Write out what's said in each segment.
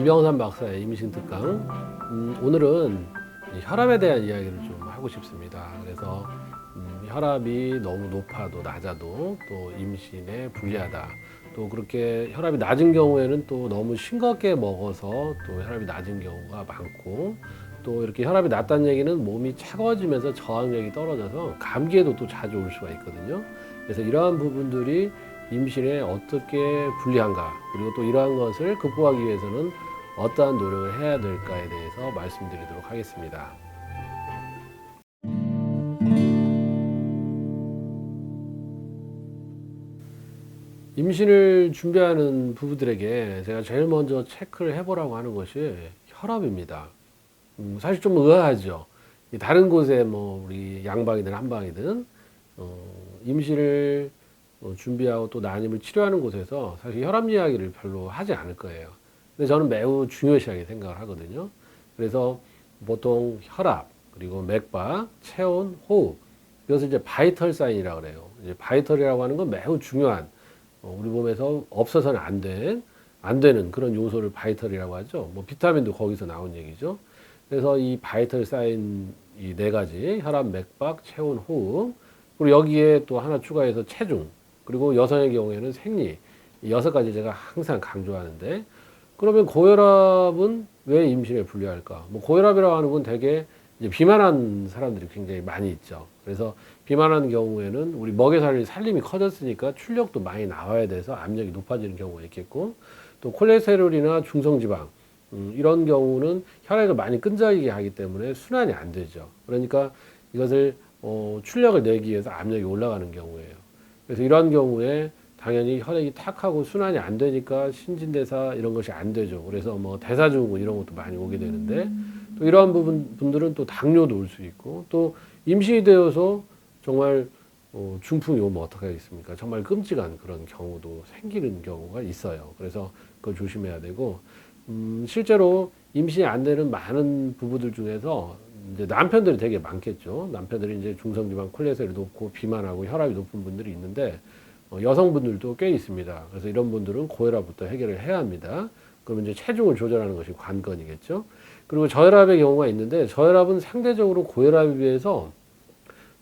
이병삼 박사의 임신 특강. 오늘은 이 혈압에 대한 이야기를 좀 하고 싶습니다. 그래서 혈압이 너무 높아도 낮아도 또 임신에 불리하다. 또 그렇게 혈압이 낮은 경우에는 또 너무 싱겁게 먹어서 또 혈압이 낮은 경우가 많고, 또 이렇게 혈압이 낮다는 얘기는 몸이 차가워지면서 저항력이 떨어져서 감기에도 또 자주 올 수가 있거든요. 그래서 이러한 부분들이 임신에 어떻게 불리한가, 그리고 또 이러한 것을 극복하기 위해서는 어떠한 노력을 해야 될까에 대해서 말씀드리도록 하겠습니다. 임신을 준비하는 부부들에게 제가 제일 먼저 체크를 해보라고 하는 것이 혈압입니다. 사실 좀 의아하죠. 다른 곳에 뭐 우리 양방이든 한방이든 임신을 준비하고 또 난임을 치료하는 곳에서 사실 혈압 이야기를 별로 하지 않을 거예요. 근데 저는 매우 중요시하게 생각을 하거든요. 그래서 보통 혈압, 그리고 맥박, 체온, 호흡, 이것을 이제 바이털 사인이라고 그래요. 이제 바이털이라고 하는 건 매우 중요한, 우리 몸에서 없어서는 안 되는 그런 요소를 바이털이라고 하죠. 뭐 비타민도 거기서 나온 얘기죠. 그래서 이 바이털 사인 이 네 가지, 혈압, 맥박, 체온, 호흡, 그리고 여기에 또 하나 추가해서 체중, 그리고 여성의 경우에는 생리, 이 6가지 제가 항상 강조하는데, 그러면 고혈압은 왜 임신에 불리할까? 뭐 고혈압이라고 하는 건 대개 이제 비만한 사람들이 굉장히 많이 있죠. 그래서 비만한 경우에는 우리 먹여 살릴 살림이 커졌으니까 출력도 많이 나와야 돼서 압력이 높아지는 경우가 있겠고, 또 콜레스테롤이나 중성지방, 이런 경우는 혈액을 많이 끈적이게 하기 때문에 순환이 안 되죠. 그러니까 이것을 출력을 내기 위해서 압력이 올라가는 경우예요. 그래서 이러한 경우에 당연히 혈액이 탁하고 순환이 안 되니까 신진대사 이런 것이 안 되죠. 그래서 뭐 대사증후군 이런 것도 많이 오게 되는데, 또 이러한 분들은 또 당뇨도 올 수 있고, 또 임신이 되어서 정말 중풍이 오면 어떻게 하겠습니까? 정말 끔찍한 그런 경우도 생기는 경우가 있어요. 그래서 그걸 조심해야 되고, 실제로 임신이 안 되는 많은 부부들 중에서 이제 남편들이 되게 많겠죠. 남편들이 이제 중성지방 콜레스테롤이 높고 비만하고 혈압이 높은 분들이 있는데, 여성분들도 꽤 있습니다. 그래서 이런 분들은 고혈압부터 해결을 해야 합니다. 그러면 이제 체중을 조절하는 것이 관건이겠죠. 그리고 저혈압의 경우가 있는데, 저혈압은 상대적으로 고혈압에 비해서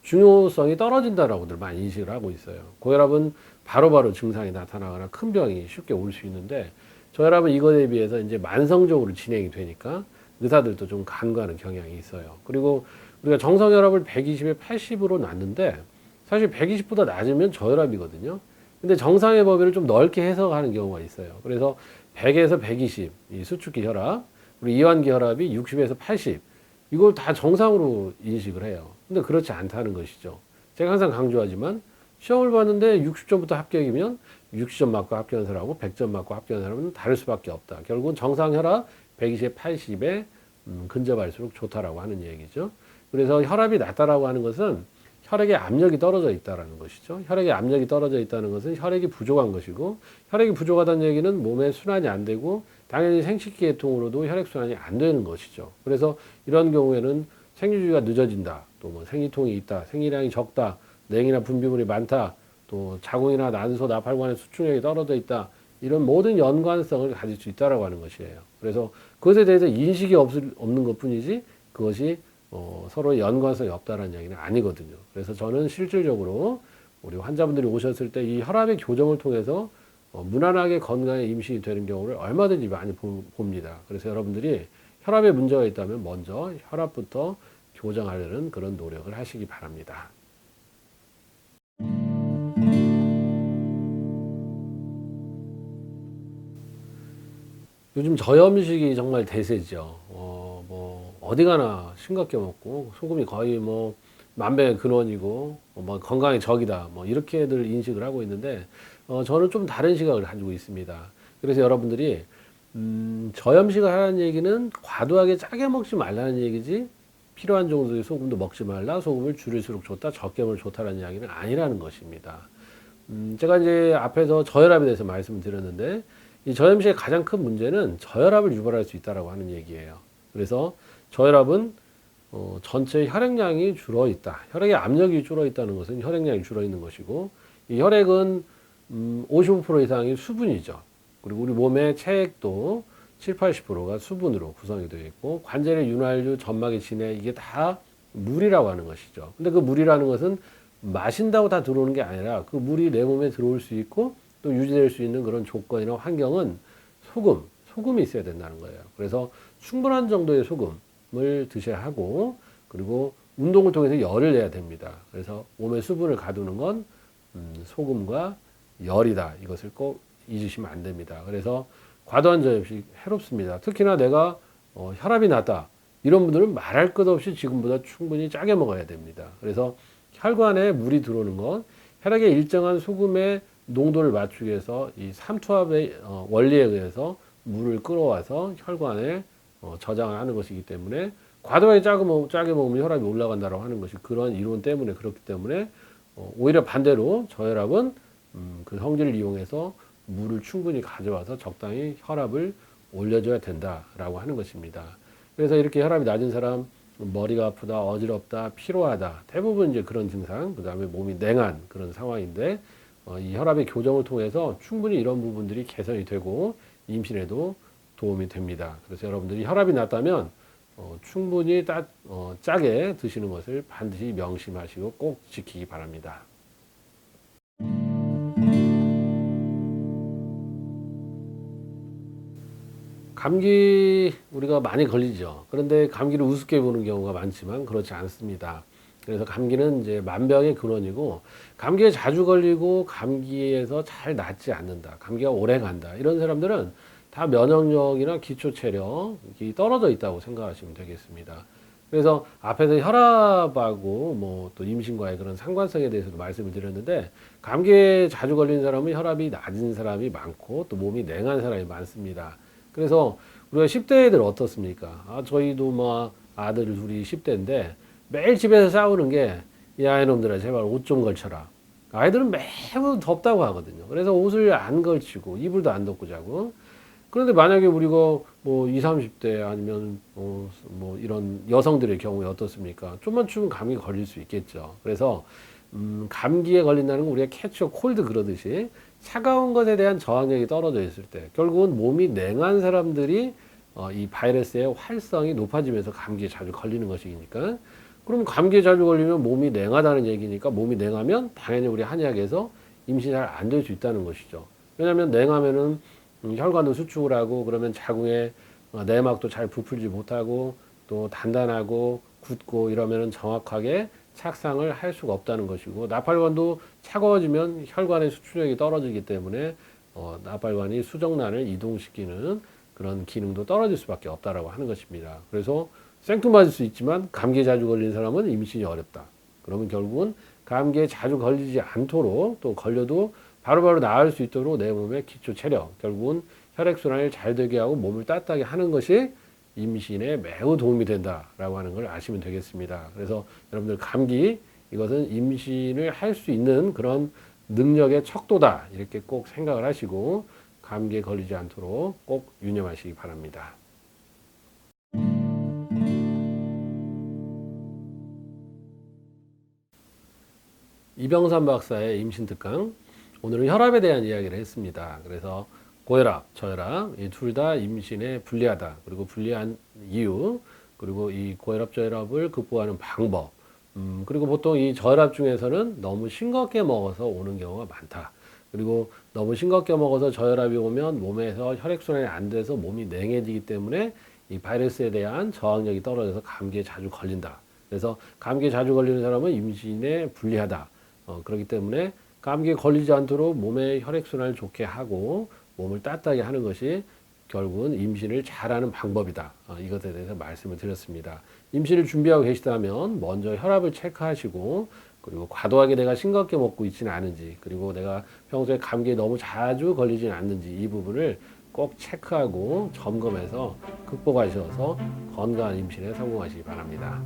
중요성이 떨어진다라고들 많이 인식을 하고 있어요. 고혈압은 바로바로 증상이 나타나거나 큰 병이 쉽게 올 수 있는데, 저혈압은 이것에 비해서 이제 만성적으로 진행이 되니까 의사들도 좀 간과하는 경향이 있어요. 그리고 우리가 정상혈압을 120에 80으로 놨는데, 사실 120보다 낮으면 저혈압이거든요. 근데 정상의 범위를 좀 넓게 해석하는 경우가 있어요. 그래서 100에서 120, 이 수축기 혈압, 우리 이완기 혈압이 60에서 80, 이걸 다 정상으로 인식을 해요. 근데 그렇지 않다는 것이죠. 제가 항상 강조하지만, 시험을 봤는데 60점부터 합격이면 60점 맞고 합격한 사람하고 100점 맞고 합격한 사람은 다를 수밖에 없다. 결국은 정상 혈압 120에 80에 근접할수록 좋다라고 하는 얘기죠. 그래서 혈압이 낮다라고 하는 것은 혈액의 압력이 떨어져 있다는 것이죠. 혈액의 압력이 떨어져 있다는 것은 혈액이 부족한 것이고, 혈액이 부족하다는 얘기는 몸에 순환이 안 되고 당연히 생식계통으로도 혈액순환이 안 되는 것이죠. 그래서 이런 경우에는 생리주기가 늦어진다, 또 뭐 생리통이 있다, 생리량이 적다, 냉이나 분비물이 많다, 또 자궁이나 난소, 나팔관의 수축력이 떨어져 있다, 이런 모든 연관성을 가질 수 있다라고 하는 것이에요. 그래서 그것에 대해서 인식이 없는 것 뿐이지, 그것이 서로 연관성이 없다는 얘기는 아니거든요. 그래서 저는 실질적으로 우리 환자분들이 오셨을 때 이 혈압의 교정을 통해서 무난하게 건강에 임신이 되는 경우를 얼마든지 많이 봅니다. 그래서 여러분들이 혈압에 문제가 있다면 먼저 혈압부터 교정하려는 그런 노력을 하시기 바랍니다. 요즘 저염식이 정말 대세죠. 뭐 어디 가나 싱겁게 먹고 소금이 거의 뭐 만병의 근원이고 뭐 건강의 적이다, 뭐 이렇게들 인식을 하고 있는데, 저는 좀 다른 시각을 가지고 있습니다. 그래서 여러분들이 저염식을 하라는 얘기는 과도하게 짜게 먹지 말라는 얘기지, 필요한 정도의 소금도 먹지 말라, 소금을 줄일수록 좋다, 적게 먹으면 좋다라는 이야기는 아니라는 것입니다. 제가 이제 앞에서 저혈압에 대해서 말씀을 드렸는데, 이 저염식의 가장 큰 문제는 저혈압을 유발할 수 있다고 하는 얘기예요. 그래서 저혈압은 전체 혈액량이 줄어 있다, 혈액의 압력이 줄어 있다는 것은 혈액량이 줄어 있는 것이고, 이 혈액은 55% 이상이 수분이죠. 그리고 우리 몸의 체액도 80%가 수분으로 구성이 되어 있고 관절의 윤활유, 점막의 진해 이게 다 물이라고 하는 것이죠. 근데 그 물이라는 것은 마신다고 다 들어오는 게 아니라 그 물이 내 몸에 들어올 수 있고 또 유지될 수 있는 그런 조건이나 환경은 소금이 있어야 된다는 거예요. 그래서 충분한 정도의 소금을 드셔야 하고 그리고 운동을 통해서 열을 내야 됩니다. 그래서 몸에 수분을 가두는 건 소금과 열이다. 이것을 꼭 잊으시면 안 됩니다. 그래서 과도한 저염식 해롭습니다. 특히나 내가 혈압이 낮다. 이런 분들은 말할 것 없이 지금보다 충분히 짜게 먹어야 됩니다. 그래서 혈관에 물이 들어오는 건 혈액의 일정한 소금의 농도를 맞추기 위해서 이 삼투압의 원리에 의해서 물을 끌어와서 혈관에 저장을 하는 것이기 때문에 과도하게 짜게 먹으면 혈압이 올라간다고 하는 것이 그런 이론 때문에 그렇기 때문에 오히려 반대로 저혈압은 그 성질을 이용해서 물을 충분히 가져와서 적당히 혈압을 올려줘야 된다라고 하는 것입니다. 그래서 이렇게 혈압이 낮은 사람 머리가 아프다, 어지럽다, 피로하다 대부분 이제 그런 증상, 그 다음에 몸이 냉한 그런 상황인데 이 혈압의 교정을 통해서 충분히 이런 부분들이 개선이 되고 임신에도 도움이 됩니다. 그래서 여러분들이 혈압이 낮다면 충분히 짜게 드시는 것을 반드시 명심하시고 꼭 지키기 바랍니다. 감기 우리가 많이 걸리죠. 그런데 감기를 우습게 보는 경우가 많지만 그렇지 않습니다. 그래서 감기는 이제 만병의 근원이고 감기에 자주 걸리고 감기에서 잘 낫지 않는다. 감기가 오래 간다. 이런 사람들은 다 면역력이나 기초 체력이 떨어져 있다고 생각하시면 되겠습니다. 그래서 앞에서 혈압하고 뭐 또 임신과의 그런 상관성에 대해서도 말씀을 드렸는데 감기에 자주 걸리는 사람은 혈압이 낮은 사람이 많고 또 몸이 냉한 사람이 많습니다. 그래서 우리가 10대 애들 어떻습니까? 저희도 뭐 아들 둘이 10대인데 매일 집에서 싸우는 게 야 이놈들아 제발 옷 좀 걸쳐라. 아이들은 매우 덥다고 하거든요. 그래서 옷을 안 걸치고 이불도 안 덮고 자고. 그런데 만약에 우리가 뭐 20, 30대 아니면 뭐 이런 여성들의 경우에 어떻습니까? 좀만 추우면 감기 걸릴 수 있겠죠. 그래서 감기에 걸린다는 건 우리가 캐치어 콜드 그러듯이 차가운 것에 대한 저항력이 떨어져 있을 때 결국은 몸이 냉한 사람들이 이 바이러스의 활성이 높아지면서 감기에 자주 걸리는 것이니까 그럼 감기에 자주 걸리면 몸이 냉하다는 얘기니까 몸이 냉하면 당연히 우리 한의학에서 임신이 잘 안 될 수 있다는 것이죠. 왜냐하면 냉하면은 혈관도 수축을 하고 그러면 자궁의 내막도 잘 부풀지 못하고 또 단단하고 굳고 이러면은 정확하게 착상을 할 수가 없다는 것이고 나팔관도 차가워지면 혈관의 수축력이 떨어지기 때문에 나팔관이 수정란을 이동시키는 그런 기능도 떨어질 수밖에 없다라고 하는 것입니다. 그래서 생뚱맞을 수 있지만 감기에 자주 걸린 사람은 임신이 어렵다. 그러면 결국은 감기에 자주 걸리지 않도록 또 걸려도 바로바로 나을 수 있도록 내 몸의 기초 체력, 결국은 혈액순환을 잘 되게 하고 몸을 따뜻하게 하는 것이 임신에 매우 도움이 된다라고 하는 걸 아시면 되겠습니다. 그래서 여러분들 감기 이것은 임신을 할 수 있는 그런 능력의 척도다 이렇게 꼭 생각을 하시고 감기에 걸리지 않도록 꼭 유념하시기 바랍니다. 이병삼 박사의 임신특강 오늘은 혈압에 대한 이야기를 했습니다. 그래서 고혈압, 저혈압 이 둘 다 임신에 불리하다. 그리고 불리한 이유, 그리고 이 고혈압, 저혈압을 극복하는 방법. 그리고 보통 이 저혈압 중에서는 너무 싱겁게 먹어서 오는 경우가 많다. 그리고 너무 싱겁게 먹어서 저혈압이 오면 몸에서 혈액순환이 안 돼서 몸이 냉해지기 때문에 이 바이러스에 대한 저항력이 떨어져서 감기에 자주 걸린다. 그래서 감기에 자주 걸리는 사람은 임신에 불리하다. 그렇기 때문에 감기에 걸리지 않도록 몸의 혈액순환을 좋게 하고 몸을 따뜻하게 하는 것이 결국은 임신을 잘하는 방법이다. 이것에 대해서 말씀을 드렸습니다. 임신을 준비하고 계시다면 먼저 혈압을 체크하시고 그리고 과도하게 내가 싱겁게 먹고 있지는 않은지 그리고 내가 평소에 감기에 너무 자주 걸리지는 않는지 이 부분을 꼭 체크하고 점검해서 극복하셔서 건강한 임신에 성공하시기 바랍니다.